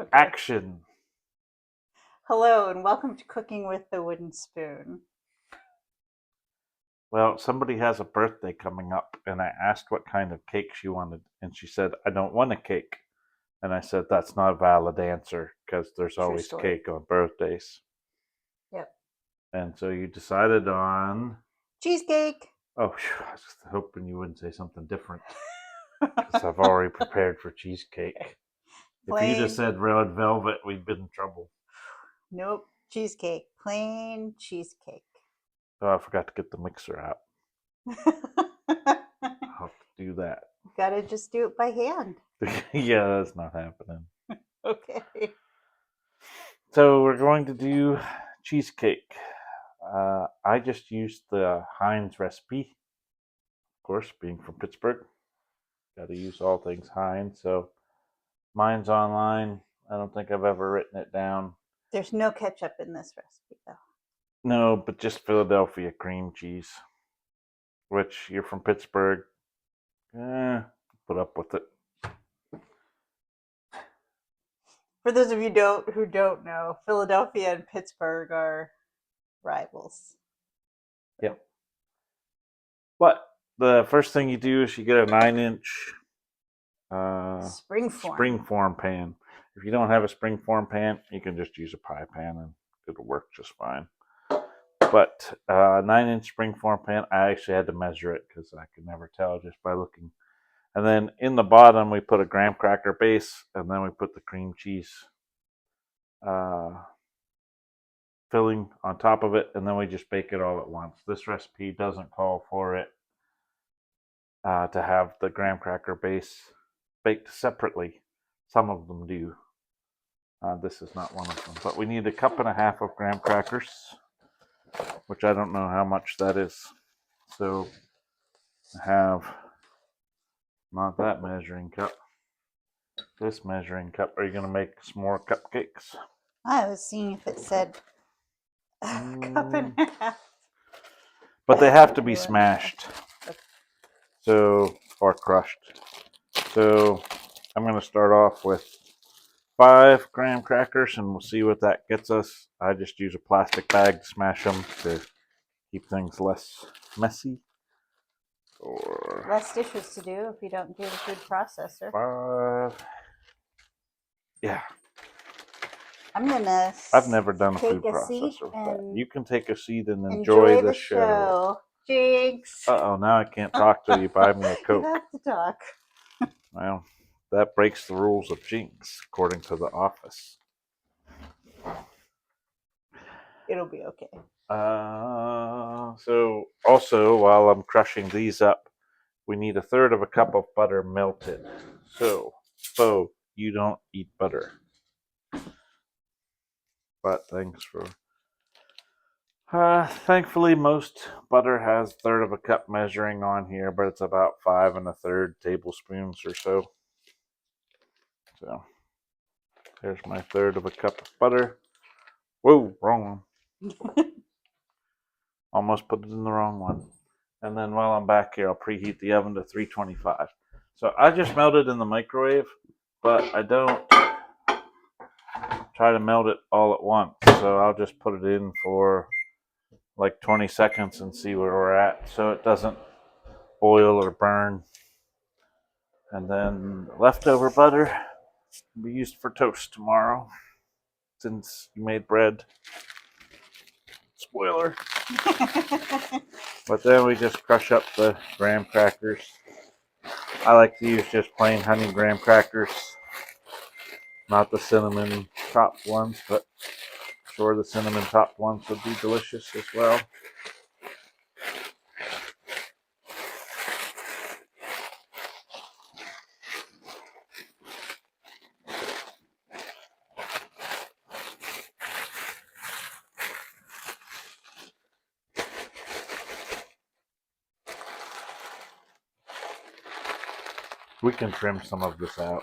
Okay. Action. Hello and welcome to Cooking with the Wooden Spoon. Well, somebody has a birthday coming up, and I asked what kind of cake she wanted, and she said, I don't want a cake. And I said, that's not a valid answer, because there's True always story. cake on birthdays. Yep. And so you decided on. Cheesecake. Oh, phew, I was just hoping you wouldn't say something different, because I've already prepared for cheesecake. If you'd have Plain. said red velvet, we'd been in trouble. Nope. Cheesecake. Plain cheesecake. Oh, I forgot to get the mixer out. I'll have to do that. Gotta just do it by hand. Yeah, that's not happening. Okay. So we're going to do cheesecake. I just used the Heinz recipe. Of course, being from Pittsburgh, got to use all things Heinz. So mine's online. I don't think I've ever written it down. There's no ketchup in this recipe, though. No, but just Philadelphia cream cheese, which you're from Pittsburgh. Put up with it. For those of you who don't know, Philadelphia and Pittsburgh are rivals. Yep. But the first thing you do is you get a 9-inch springform pan. If you don't have a springform pan, you can just use a pie pan and it'll work just fine. But 9-inch springform pan, I actually had to measure it because I could never tell just by looking. And then in the bottom, we put a graham cracker base, and then we put the cream cheese filling on top of it, and then we just bake it all at once. This recipe doesn't call for it to have the graham cracker base baked separately. Some of them do. This is not one of them. But we need 1.5 cups of graham crackers, which I don't know how much that is. So I have not that measuring cup, this measuring cup. Are you going to make some more cupcakes? I was seeing if it said cup and a half. But they have to be smashed. So, or crushed. So I'm going to start off with 5 graham crackers, and we'll see what that gets us. I just use a plastic bag to smash them to keep things less messy. Or less dishes to do if you don't do a food processor. 5. Yeah. I'm gonna. I've never done a food processor with that. You can take a seat and enjoy the show. Jinx. Uh-oh, now I can't talk till you buy me a Coke. You have to talk. Well, that breaks the rules of Jinx, according to The Office. It'll be okay. So also, while I'm crushing these up, we need 1/3 cup of butter melted. So, Bo, you don't eat butter. But thanks for... thankfully, most butter has 1/3 cup measuring on here, but it's about 5 1/3 tablespoons or so. So, there's my 1/3 cup of butter. Whoa, wrong one. Almost put it in the wrong one. And then while I'm back here, I'll preheat the oven to 325. So I just melt it in the microwave, but I don't try to melt it all at once. So I'll just put it in for like 20 seconds and see where we're at, so it doesn't boil or burn. And then leftover butter will be used for toast tomorrow, since you made bread. Spoiler. But then we just crush up the graham crackers. I like to use just plain honey graham crackers, not the cinnamon topped ones, but I'm sure the cinnamon topped ones would be delicious as well. We can trim some of this out.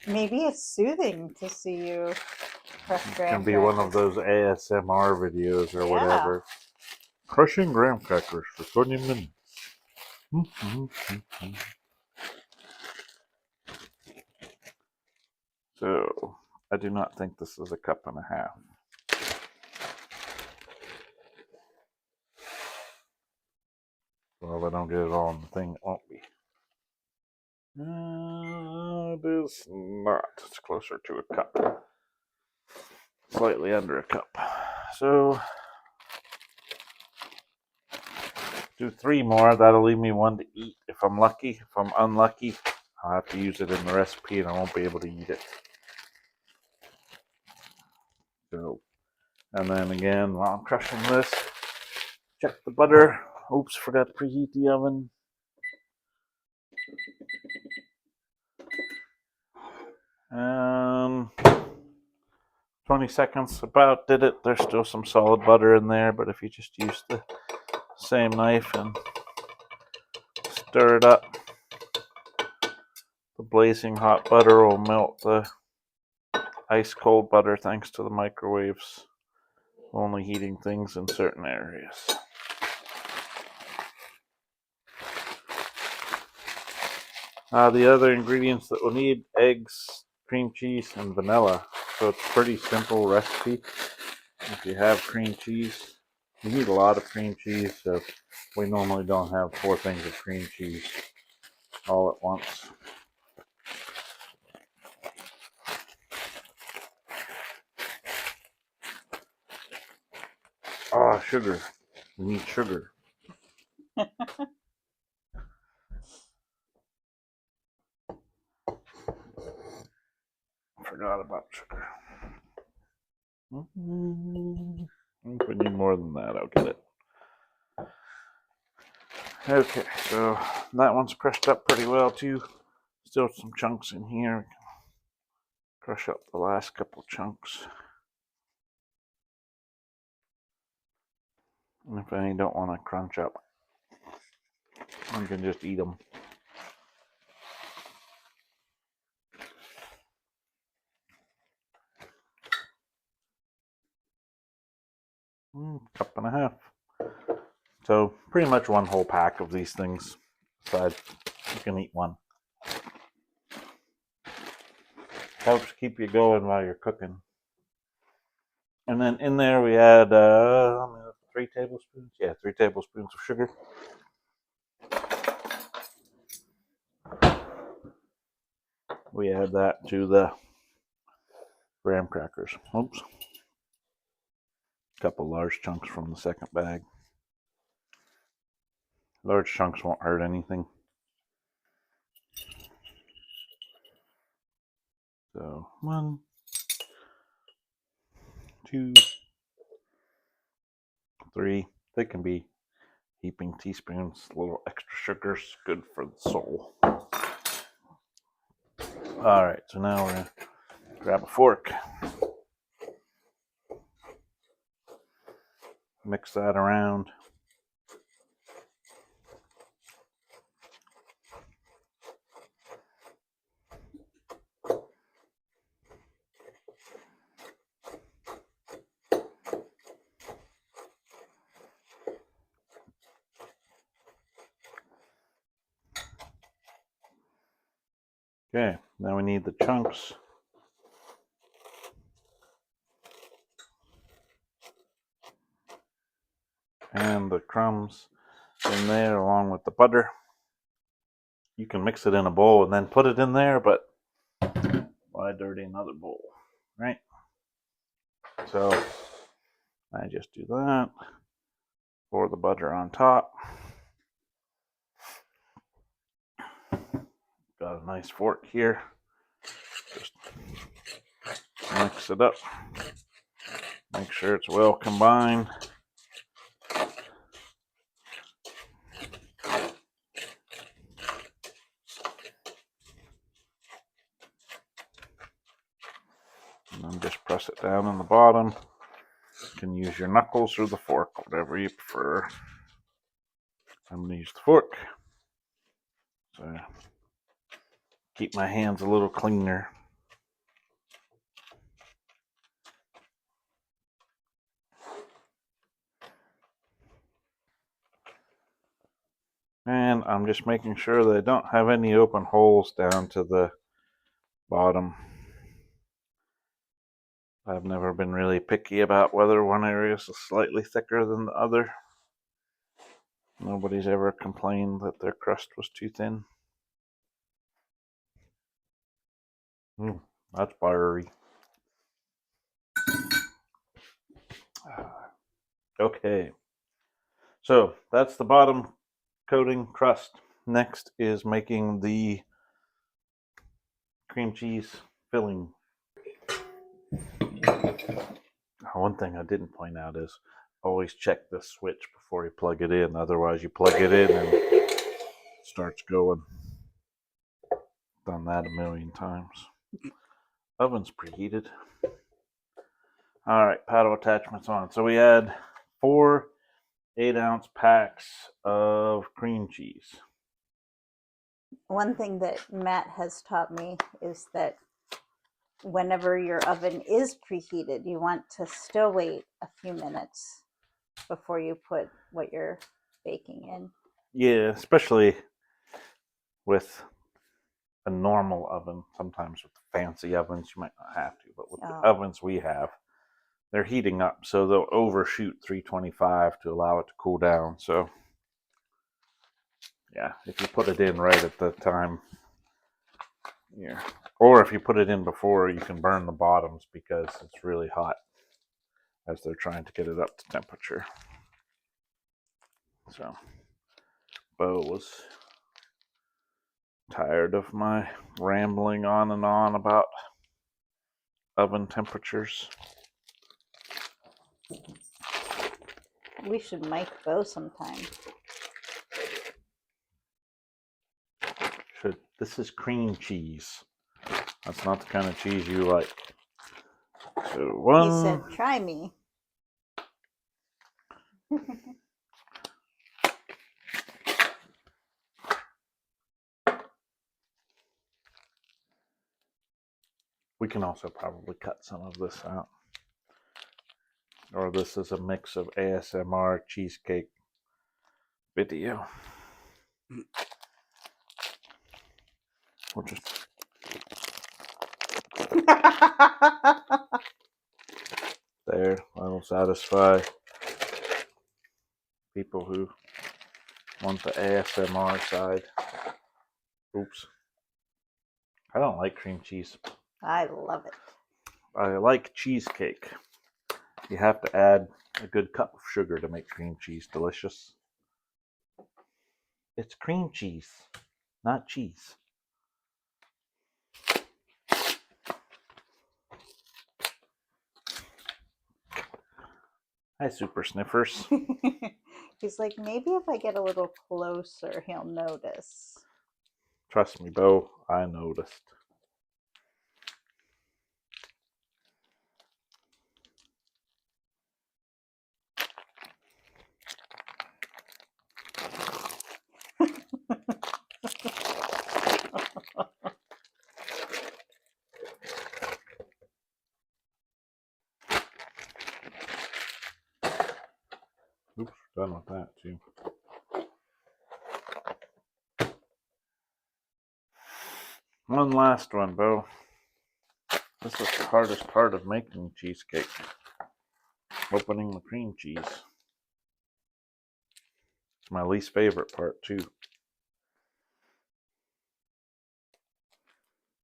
Maybe it's soothing to see you crush graham crackers. It can be one of those ASMR videos or whatever. Crushing graham crackers for 20 minutes. So, I do not think this is a cup and a half. Well, if I don't get it all in the thing, it won't be. It is not. It's closer to a cup. Slightly under a cup. So, do 3 more. That'll leave me 1 to eat if I'm lucky. If I'm unlucky, I'll have to use it in the recipe and I won't be able to eat it. So, and then again, while I'm crushing this, check the butter. Oops, forgot to preheat the oven. 20 seconds, about did it. There's still some solid butter in there, but if you just use the same knife and stir it up, the blazing hot butter will melt the ice cold butter thanks to the microwaves only heating things in certain areas. The other ingredients that we'll need: eggs, cream cheese, and vanilla. So it's a pretty simple recipe. If you have cream cheese, you need a lot of cream cheese, so we normally don't have 4 things of cream cheese all at once. Sugar. We need sugar. Forgot about sugar. If we need more than that, I'll get it. Okay, so that one's crushed up pretty well too. Still some chunks in here. Crush up the last couple chunks. And if any don't want to crunch up, you can just eat them. Cup and a half. So pretty much 1 whole pack of these things. Besides, you can eat 1. Helps keep you going while you're cooking. And then in there we add 3 tablespoons. Yeah, 3 tablespoons of sugar. We add that to the graham crackers. Oops. A couple large chunks from the second bag. Large chunks won't hurt anything. So 1, 2, 3. They can be heaping teaspoons. A little extra sugar's good for the soul. Alright, so now we're going to grab a fork. Mix that around. Okay, now we need the chunks. And the crumbs in there along with the butter. You can mix it in a bowl and then put it in there, but why dirty another bowl, right? So I just do that. Pour the butter on top. Got a nice fork here. Just mix it up. Make sure it's well combined. And then just press it down in the bottom. You can use your knuckles or the fork, whatever you prefer. I'm going to use the fork. So keep my hands a little cleaner. And And I'm just making sure that I don't have any open holes down to the bottom. I've never been really picky about whether one area is slightly thicker than the other. Nobody's ever complained that their crust was too thin. That's buttery. Okay, so that's the bottom coating crust. Next is making the cream cheese filling. One thing I didn't point out is always check this switch before you plug it in. Otherwise, you plug it in and it starts going. Done that a million times. Oven's preheated. All right, paddle attachments on. So we had 4 8-ounce packs of cream cheese. One thing that Matt has taught me is that whenever your oven is preheated, you want to still wait a few minutes before you put what you're baking in. Yeah, especially with a normal oven. Sometimes with the fancy ovens, you might not have to, but with the ovens we have, they're heating up, so they'll overshoot 325 to allow it to cool down. So, yeah, if you put it in right at the time, yeah, or if you put it in before, you can burn the bottoms because it's really hot as they're trying to get it up to temperature. So, Bo was tired of my rambling on and on about oven temperatures. We should mic Bo sometime. This is cream cheese. That's not the kind of cheese you like. So He said, try me. We can also probably cut some of this out. Or this is a mix of ASMR cheesecake video. We'll just there. That'll satisfy people who want the ASMR side. Oops. I don't like cream cheese. I love it. I like cheesecake. You have to add a good cup of sugar to make cream cheese delicious. It's cream cheese, not cheese. Hi, Super Sniffers. He's like, maybe if I get a little closer, he'll notice. Trust me, Bo, I noticed. Oops, done with that too. One last one, Bo. This is the hardest part of making cheesecake. Opening the cream cheese. It's my least favorite part too.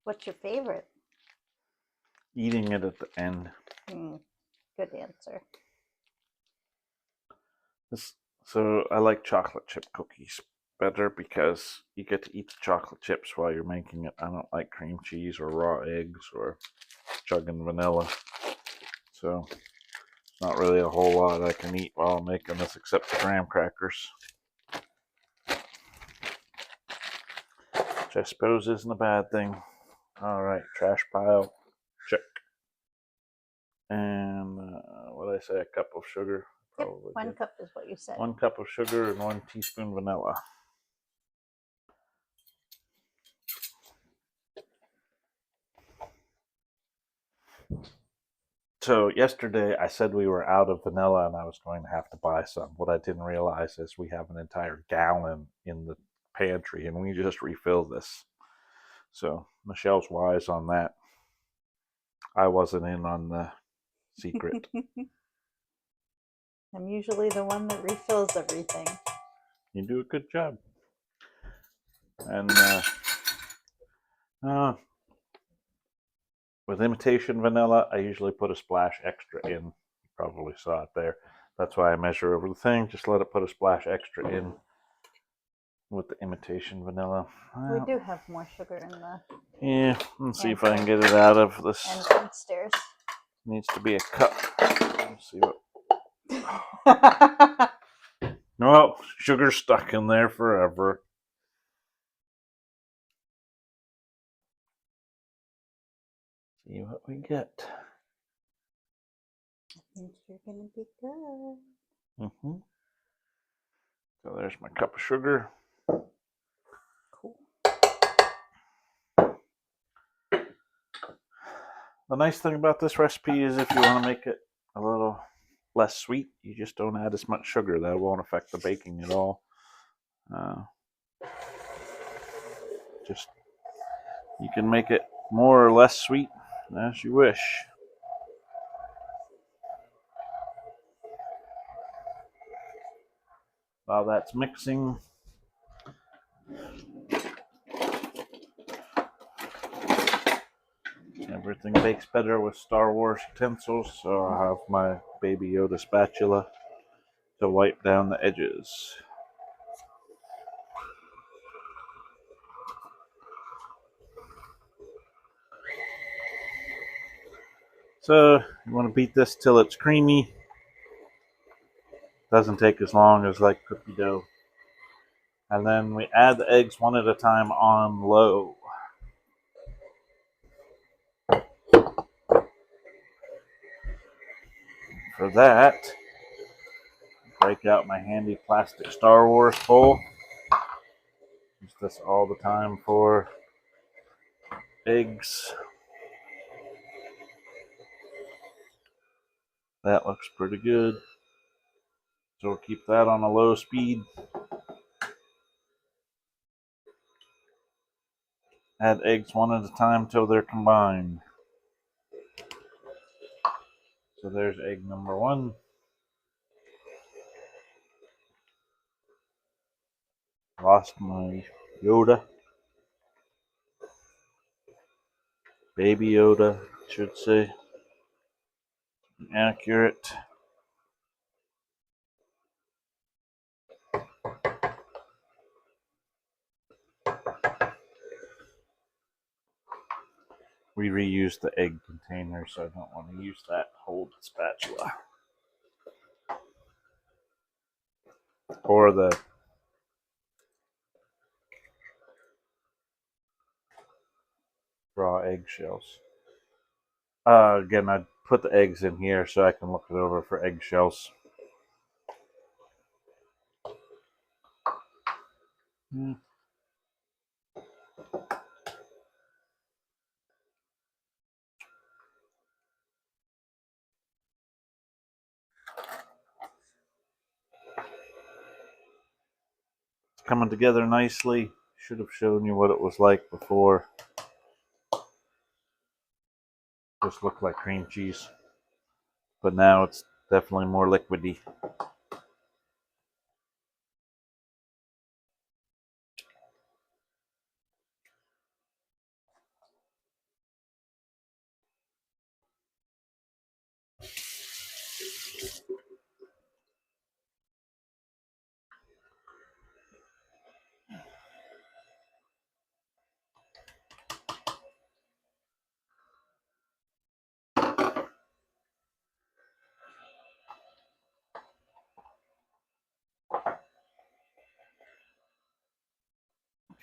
What's your favorite? Eating it at the end. Good answer. So I like chocolate chip cookies better because you get to eat the chocolate chips while you're making it. I don't like cream cheese or raw eggs or chugging vanilla. So it's not really a whole lot I can eat while I'm making this except the graham crackers. Which I suppose isn't a bad thing. Alright, trash pile. Check. And what did I say? A cup of sugar? Yep, 1 cup is what you said. 1 cup of sugar and 1 teaspoon vanilla. So yesterday I said we were out of vanilla and I was going to have to buy some. What I didn't realize is we have an entire gallon in the pantry, and we just refill this. So Michelle's wise on that. I wasn't in on the secret. I'm usually the one that refills everything. You do a good job. And with imitation vanilla, I usually put a splash extra in. You probably saw it there. That's why I measure over the thing. Just let it put a splash extra in with the imitation vanilla. We do have more sugar in the Yeah, let's see if I can get it out of this. and downstairs. Needs to be a cup. Let's see what. No, sugar's stuck in there forever. See what we get. I think you're gonna be good. So there's my cup of sugar. Cool. The nice thing about this recipe is if you want to make it a little less sweet, you just don't add as much sugar. That won't affect the baking at all. Just you can make it more or less sweet as you wish. While that's mixing, everything bakes better with Star Wars utensils, so I have my Baby Yoda spatula to wipe down the edges. So you want to beat this till it's creamy. Doesn't take as long as like cookie dough. And then we add the eggs one at a time on low. For that, break out my handy plastic Star Wars bowl. Use this all the time for eggs. That looks pretty good. So we'll keep that on a low speed. Add eggs one at a time till they're combined. So there's egg number one. Lost my Yoda. Baby Yoda, should say. Accurate. We reused the egg container, so I don't want to use that hold spatula. Or the raw eggshells. Again, I put the eggs in here so I can look it over for eggshells. It's coming together nicely. Should have shown you what it was like before. Just looked like cream cheese. But now it's definitely more liquidy.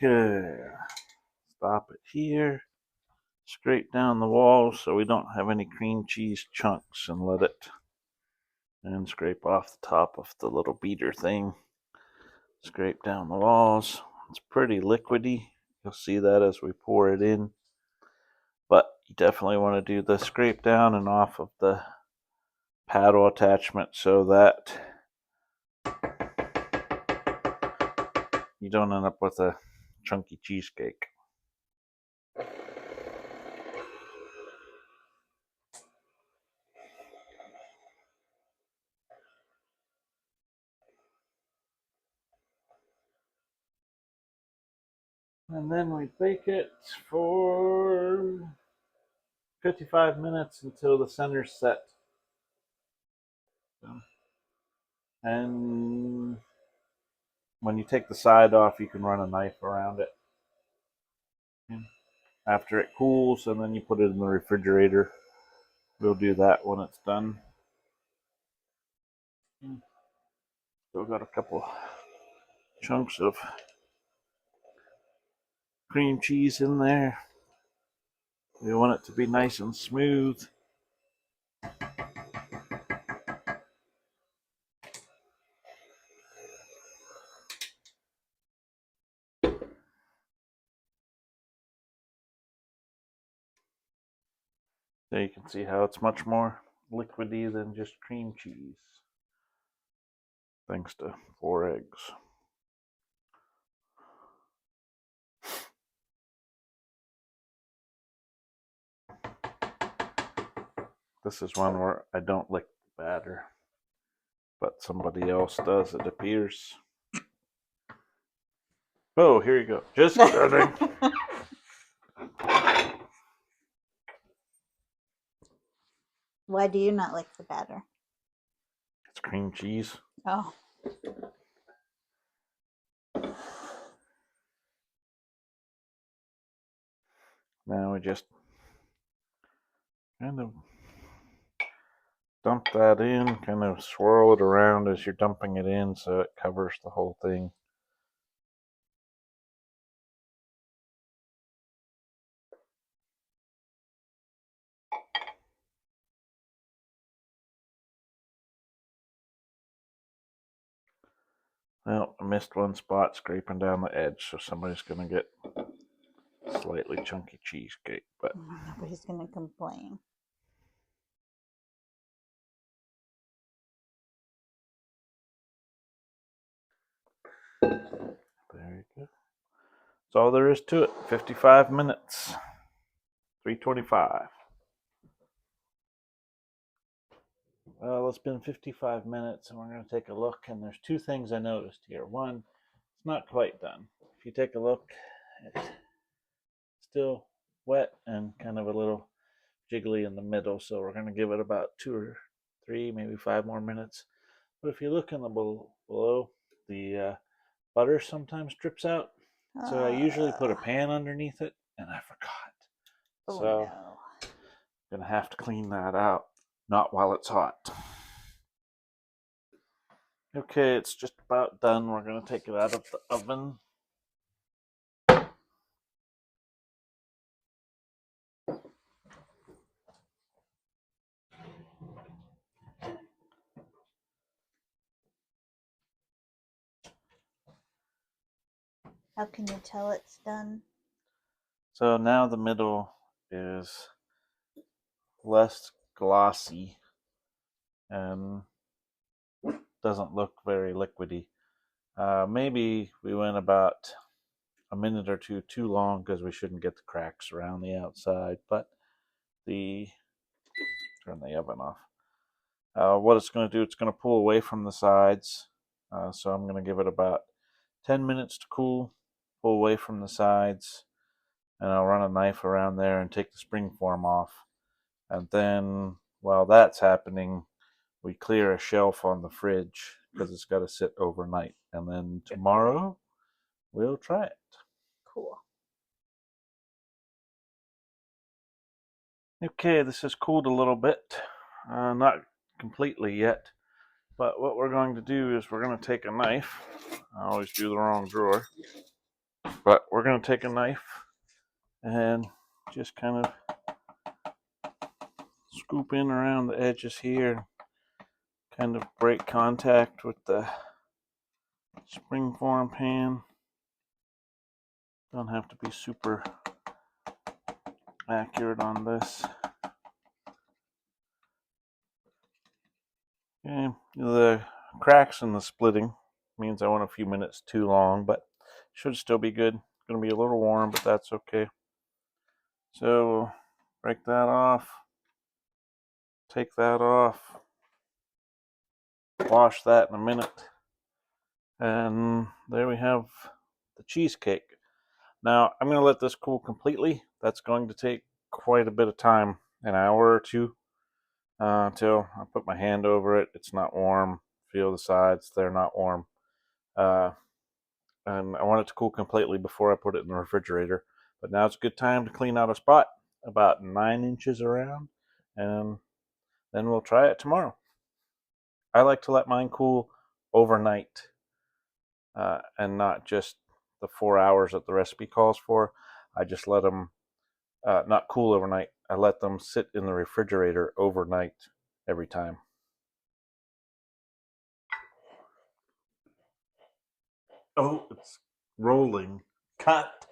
Okay, stop it here. Scrape down the walls so we don't have any cream cheese chunks and let it, and scrape off the top of the little beater thing. Scrape down the walls. It's pretty liquidy. You'll see that as we pour it in. But you definitely want to do the scrape down and off of the paddle attachment so that you don't end up with a chunky cheesecake. And then we bake it for 55 minutes until the center's set. And when you take the side off, you can run a knife around it. After it cools, and then you put it in the refrigerator. We'll do that when it's done. Still got a couple chunks of cream cheese in there. We want it to be nice and smooth. There you can see how it's much more liquidy than just cream cheese, thanks to 4 eggs. This is one where I don't lick the batter, but somebody else does, it appears. Oh, here you go. Just kidding. Why do you not like the batter? It's cream cheese. Oh. Now we just kind of dump that in, kind of swirl it around as you're dumping it in so it covers the whole thing. Well, I missed one spot scraping down the edge, so somebody's going to get slightly chunky cheesecake, but Nobody's going to complain. there you go. That's all there is to it. 55 minutes. 325. Well, it's been 55 minutes and we're going to take a look, and there's 2 things I noticed here. One, it's not quite done. If you take a look, it's still wet and kind of a little jiggly in the middle, so we're going to give it about 2 or 3, maybe 5 more minutes. But if you look in the below, the butter sometimes drips out. So I usually put a pan underneath it, and I forgot. Oh, So no. I'm going to have to clean that out, not while it's hot. Okay, it's just about done. We're going to take it out of the oven. How can you tell it's done? So now the middle is less glossy and doesn't look very liquidy. Maybe we went about a minute or two too long because we shouldn't get the cracks around the outside, but turn the oven off. What it's going to do, it's going to pull away from the sides. So I'm going to give it about 10 minutes to cool, pull away from the sides, and I'll run a knife around there and take the springform off. And then while that's happening, we clear a shelf on the fridge because it's got to sit overnight. And then tomorrow we'll try it. Cool. Okay, this has cooled a little bit. Not completely yet. But what we're going to do is we're going to take a knife. I always do the wrong drawer. But we're going to take a knife and just kind of scoop in around the edges here. Kind of break contact with the springform pan. Don't have to be super accurate on this. Okay, the cracks in the splitting means I went a few minutes too long, but Should still be good. Going to be a little warm, but that's okay. So break that off. Take that off. Wash that in a minute. And there we have the cheesecake. Now, I'm going to let this cool completely. That's going to take quite a bit of time, an hour or two, until I put my hand over it. It's not warm. Feel the sides, they're not warm. And I want it to cool completely before I put it in the refrigerator. But now it's a good time to clean out a spot about 9 inches around, and then we'll try it tomorrow. I like to let mine cool overnight, and not just the 4 hours that the recipe calls for. I just let them not cool overnight. I let them sit in the refrigerator overnight every time. Oh, it's rolling. Cut.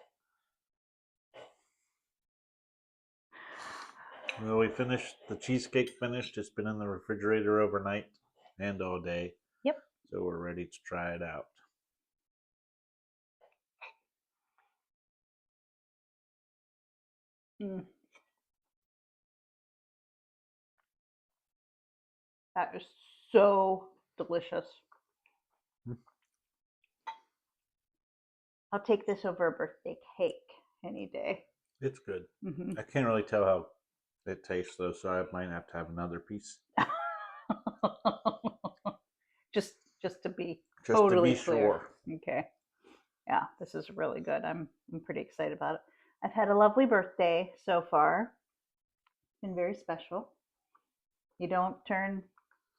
Well, we finished the cheesecake. Finished. It's been in the refrigerator overnight and all day. Yep. So we're ready to try it out. Mm. That is so delicious. I'll take this over a birthday cake any day. It's good. Mm-hmm. I can't really tell how it tastes though, so I might have to have another piece. just to be Just totally to be clear. sure. Okay. Yeah, this is really good. I'm pretty excited about it. I've had a lovely birthday so far. Been very special. You don't turn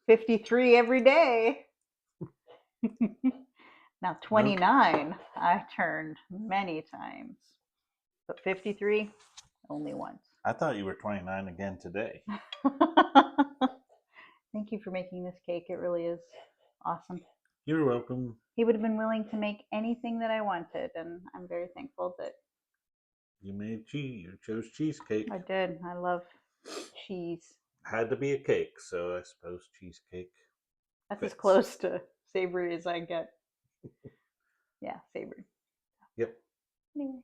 53 every day. Now 29, nope. I turned many times, but 53 only once. I thought you were 29 again today. Thank you for making this cake. It really is awesome. You're welcome. He would have been willing to make anything that I wanted, and I'm very thankful that you made cheese. You chose cheesecake. I did. I love cheese. Had to be a cake, so I suppose cheesecake. That's fits. As close to savory as I get. Yeah, savory. Yep. Anyway.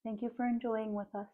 Thank you for enjoying with us.